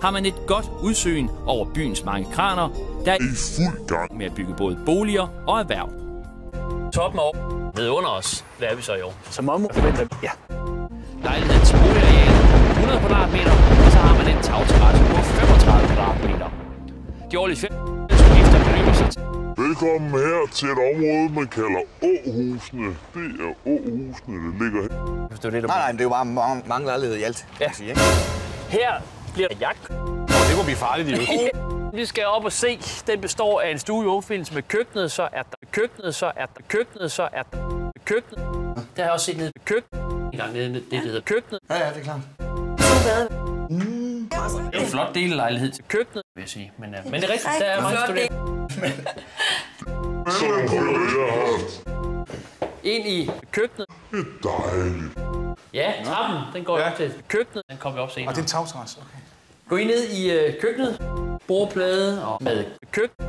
har man et godt udsyn over byens mange kraner, der er i fuld gang med at bygge både boliger og erhverv. Toppen over nede under os, hvad er vi så i år? Som om forventer, ja. Lejlighedens boligareal 100 kvadratmeter, og så har man en tagterrasse på 35 kvadratmeter. De årlige udgifter beløber sig til. Velkommen her til et område, man kalder Åhusene. Det er Åhusene, der ligger her. Nej, det er jo bare mange lejligheder i alt. Ja. Sige, ikke? Her bliver jagt. Det må blive farligt, jo. Vi skal op og se. Den består af en stue i ungforbindelse med køkkenet, så er der køkkenet. Der har jeg også set nede ved køkkenet. En gang nede det, der hedder køkkenet. Ja, det er klart. Det er en flot delelejlighed til køkkenet, vil jeg sige. Men det er rigtigt, der er mange studerende. Ind i køkkenet. Det er dejligt. Ja, trappen, den går op til køkkenet. Den kommer vi op senere. Og det er en tagterrasse, okay. Gå I ned i køkkenet. Bordplade og med køkken.